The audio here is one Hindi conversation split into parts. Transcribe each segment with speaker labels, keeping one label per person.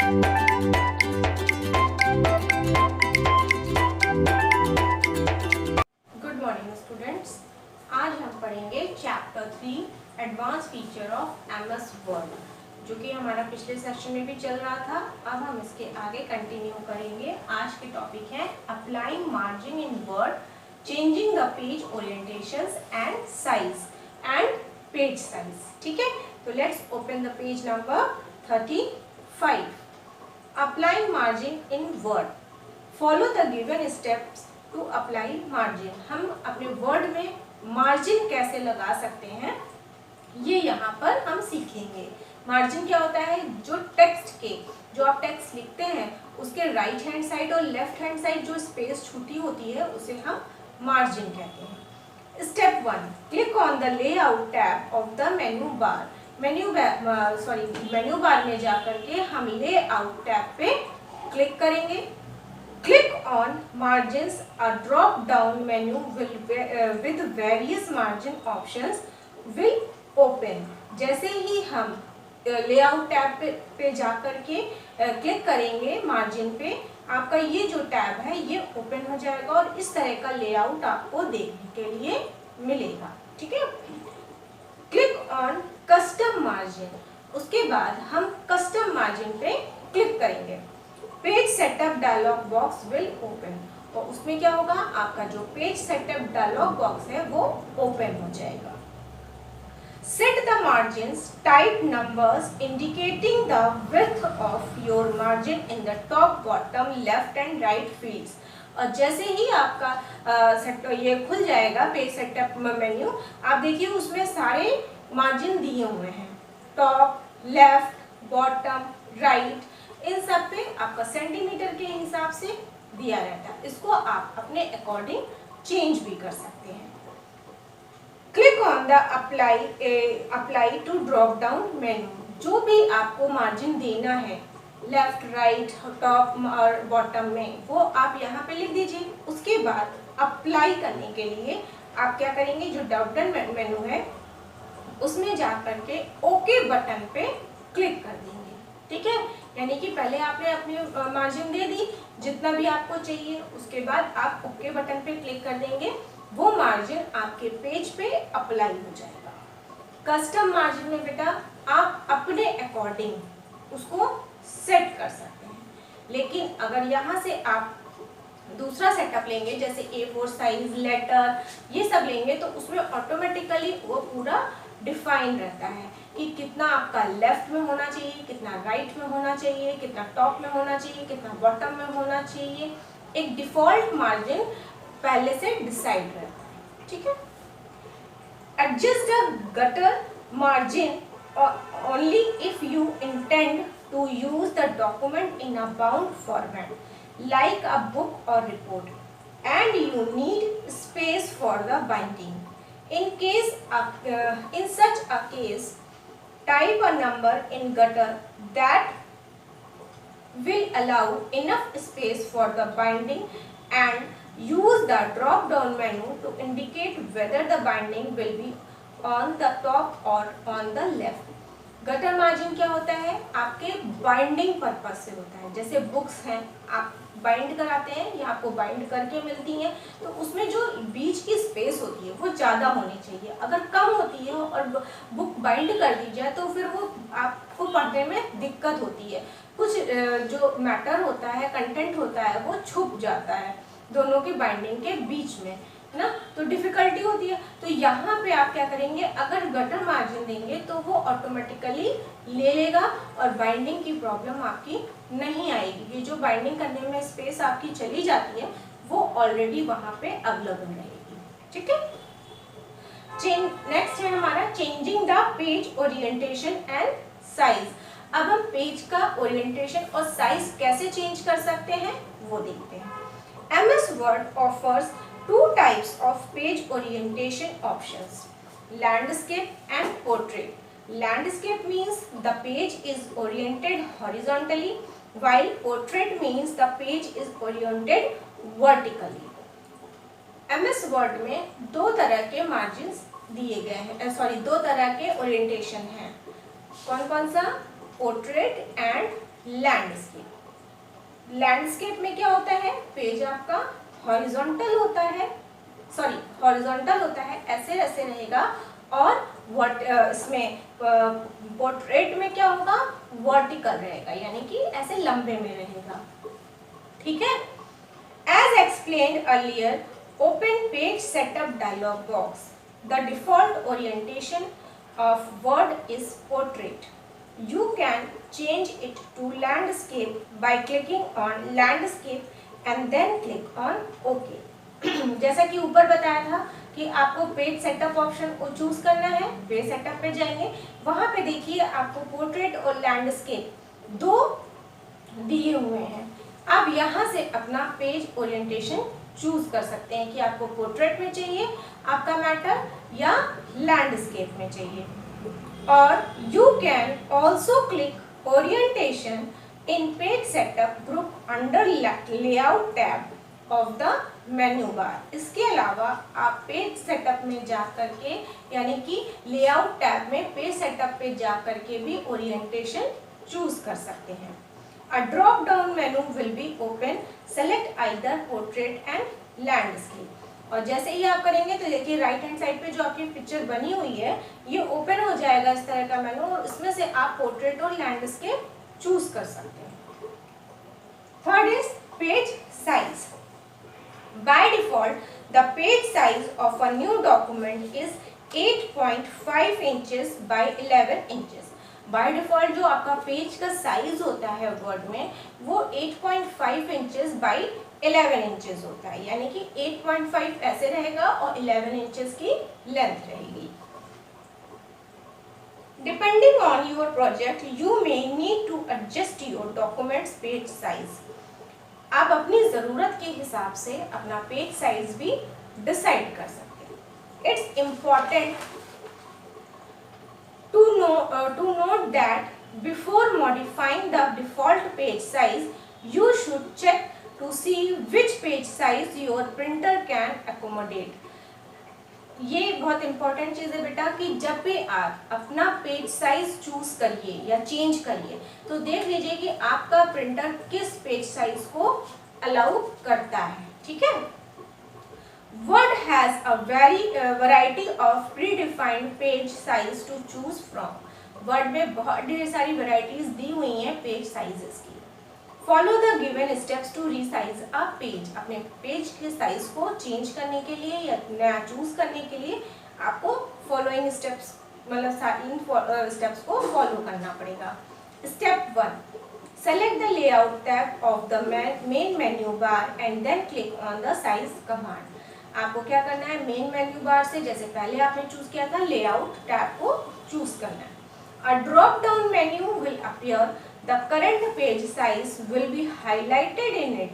Speaker 1: गुड मॉर्निंग स्टूडेंट्स, आज हम पढ़ेंगे chapter 3 advance feature of MS word, जो कि हमारा पिछले सेक्शन में भी चल रहा था। अब हम इसके आगे कंटिन्यू करेंगे। आज के टॉपिक है applying margin in word, changing the page orientations and size and page size. ठीक है, तो let's open the page number 35। Applying margin in word, follow the given steps to apply margin. हम अपने वर्ड में मार्जिन कैसे लगा सकते हैं, ये यहाँ पर हम सीखेंगे। मार्जिन क्या होता है? जो टेक्स्ट के, जो आप टेक्स्ट लिखते हैं उसके राइट हैंड साइड और लेफ्ट हैंड साइड जो स्पेस छूटी होती है उसे हम मार्जिन कहते हैं। Step 1, click on the layout tab of the menu bar. Menu bar में जाकर के हम लेआउट टैब पे क्लिक करेंगे। Click on margins, a drop down menu with various margin options will open. जैसे ही हम लेआउट टैब पे जाकर के क्लिक करेंगे मार्जिन पे, आपका ये जो टैब है ये ओपन हो जाएगा और इस तरह का लेआउट आपको देखने के लिए मिलेगा। ठीक है, क्लिक ऑन कस्टम मार्जिन। उसके बाद हम कस्टम मार्जिन पे क्लिक करेंगे। Page setup dialog box will open, और उसमें क्या होगा? आपका जो पेज सेटअप डायलॉग बॉक्स है वो ओपन हो जाएगा। Set the margins, type numbers indicating the width of your margin in the top, bottom, left and right fields. और जैसे ही आपका ये खुल जाएगा पेज सेटअप मेन्यू, आप देखिए उसमें सारे मार्जिन दिए हुए हैं, टॉप, लेफ्ट, बॉटम, राइट, इन सब पे आपका सेंटीमीटर के हिसाब से दिया रहता है। इसको आप अपने अकॉर्डिंग चेंज भी कर सकते हैं। Click on the apply to drop down menu. जो भी आपको मार्जिन देना है लेफ्ट, राइट, टॉप और बॉटम में, वो आप यहाँ पे लिख दीजिए। उसके बाद अप्लाई करने के लिए आप क्या करेंगे? जो ड्रॉप डाउन मेन्यू है उसमें जा करके ओके बटन पे क्लिक कर देंगे। ठीक है, यानी कि पहले आपने अपनी मार्जिन दे दी जितना भी आपको चाहिए, उसके बाद आप ओके बटन पे क्लिक कर देंगे, वो मार्जिन आपके पेज पे अप्लाई हो जाएगा। कस्टम मार्जिन में बेटा आप अपने अकॉर्डिंग उसको सेट कर सकते हैं, लेकिन अगर यहाँ से आप दूसरा सेटअप लेंगे जैसे A4 साइज, लेटर, ये सब लेंगे तो उसमें ऑटोमेटिकली वो पूरा डिफाइन रहता है कि कितना आपका लेफ्ट में होना चाहिए, कितना राइट में होना चाहिए, कितना टॉप में होना चाहिए, कितना बॉटम में होना चाहिए। एक डिफॉल्ट मार्जिन पहले से डिसाइड रहता है। ठीक है, adjust the gutter margin only if you intend to use the document in a bound format like a book or report, and you need space for the binding. In such a case, type a number in gutter that will allow enough space for the binding, and use the drop down menu to indicate whether the binding will be on the top or on the left. Gutter margin क्या होता है? आपके बाइंडिंग पर्पस से होता है। जैसे बुक्स हैं, आप बाइंड कराते हैं या आपको बाइंड करके मिलती हैं, तो उसमें जो बीच की स्पेस होती है वो ज़्यादा होनी चाहिए। अगर कम होती है और बुक बाइंड कर दी जाए तो फिर वो आपको पढ़ने में दिक्कत होती है। कुछ जो मैटर होता है, कंटेंट होता है, वो छुप जाता है दोनों की बाइंडिंग के बीच में, है ना, तो डिफिकल्टी होती है। तो यहाँ पे आप क्या करेंगे? अगर गटर मार्जिन देंगे तो वो ऑटोमेटिकली ले लेगा और बाइंडिंग की प्रॉब्लम आपकी नहीं आएगी। ये जो बाइंडिंग करने में स्पेस आपकी चली जाती है वो ऑलरेडी वहाँ पे अवेलेबल रहेगी। ठीक है, नेक्स्ट है हमारा changing the page orientation and size. अब हम पेज का ओरिएंटेशन और साइज कैसे चेंज कर सकते हैं वो देखते हैं। MS Word offers two types of page orientation options: landscape and portrait. Landscape means the page is oriented horizontally, while portrait means the page is oriented vertically. MS Word में दो तरह के मार्जिन्स दिए गए हैं, दो तरह के ओरिएंटेशन हैं। कौन कौन सा? Portrait and landscape. लैंडस्केप में क्या होता है, पेज आपका हॉरिजॉन्टल होता है, हॉरिजॉन्टल होता है, ऐसे ऐसे रहेगा, और इसमें पोर्ट्रेट में क्या होगा, वर्टिकल रहेगा, यानी कि ऐसे लंबे में रहेगा। ठीक है। As explained earlier, open page setup dialog box. The default orientation of word is portrait. You can change it to landscape by clicking on landscape and then click on OK. जैसा कि ऊपर बताया था कि आपको पेज सेटअप ऑप्शन को चूज करना है, पेज सेटअप पे जाएंगे, वहां पे देखिए आपको पोर्ट्रेट और लैंडस्केप दो दिए हुए हैं। आप यहाँ से अपना पेज ओरिएंटेशन चूज कर सकते हैं कि आपको पोर्ट्रेट में चाहिए आपका मैटर या लैंडस्केप में चाहिए। और you can also click orientation in page setup group under layout tab of the menu bar. इसके अलावा आप पेज सेटअप में जा करके, यानी कि लेआउट टैब में पेज सेटअप पे जा करके भी ओरिएंटेशन चूज कर सकते हैं। A drop down menu will be open. Select either portrait and landscape. और जैसे ही आप करेंगे तो देखिए राइट हैंड साइड पे जो आपकी पिक्चर बनी हुई है ये ओपन हो जाएगा इस तरह का मेनू, और इसमें से आप पोर्ट्रेट और लैंडस्केप चूज कर सकते हैं। Third is page size. By default the page size of a new document is 8.5 inches bye 11 inches. By default जो आपका पेज का साइज होता है वर्ड में वो 8.5 इंचेस बाय 11 इंचेस होता है, यानी कि 8.5 ऐसे रहेगा और 11 इंचेस की लेंथ रहेगी। Depending on your project you may need to adjust your document's page size. आप अपनी जरूरत के हिसाब से अपना पेज साइज भी डिसाइड कर सकते हैं। It's important to note that before modifying the default page size, you should check to see which page size your printer can accommodate. ये बहुत इंपॉर्टेंट चीज़ है बेटा कि जब भी आप अपना पेज साइज चूज करिए या चेंज करिए तो देख लीजिए कि आपका प्रिंटर किस पेज साइज को अलाउ करता है। ठीक है। Word has a variety of predefined page size to choose from. Word में बहुत ढेर सारी varieties दी हुई हैं पेज साइजेस की। Follow the given steps to resize a page. अपने पेज के साइज को चेंज करने के लिए या नया चूज करने के लिए आपको फॉलोइंग स्टेप्स इन स्टेप्स को फॉलो करना पड़ेगा। Step 1. Select the layout tab of the main menu bar and then click on the size command. आपको क्या करना है, मेन मेन्यू बार से जैसे पहले आपने चूज किया था लेआउट टैब को चूज करना है। A drop down menu will appear, the current page size will be highlighted in it.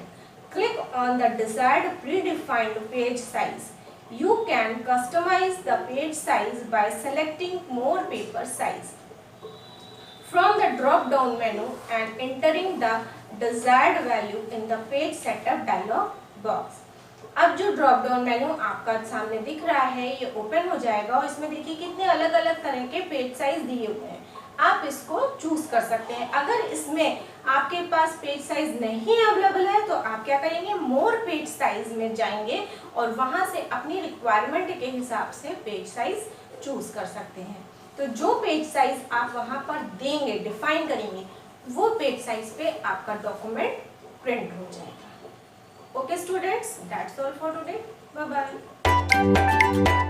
Speaker 1: Click on the desired predefined page size. You can customise the page size by selecting more paper size from the drop down menu and entering the desired value in the page setup dialog box. अब जो ड्रॉप डाउन मेन्यू आपका सामने दिख रहा है ये ओपन हो जाएगा और इसमें देखिए कितने अलग अलग तरह के पेज साइज दिए हुए हैं, आप इसको चूज कर सकते हैं। अगर इसमें आपके पास पेज साइज नहीं अवेलेबल है तो आप क्या करेंगे, मोर पेज साइज में जाएंगे और वहां से अपनी रिक्वायरमेंट के हिसाब से पेज साइज चूज कर सकते हैं। तो जो पेज साइज आप वहां पर देंगे, डिफाइन करेंगे, वो पेज साइज पे आपका डॉक्यूमेंट प्रिंट हो जाएगा। Okay students, that's all for today. Bye bye.